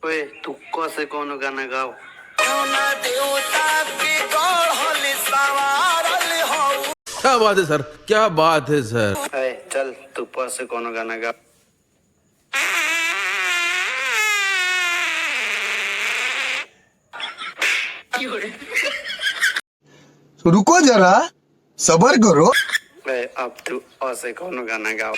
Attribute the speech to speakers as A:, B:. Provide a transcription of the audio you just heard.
A: ओए तू से कौन गाना गाओ।
B: क्या बात है सर, क्या बात है सर।
A: अरे चल तू से कौन गाना गाओ।
C: रुको जरा, सबर करो।
A: अब तू से कौन गाना गाओ।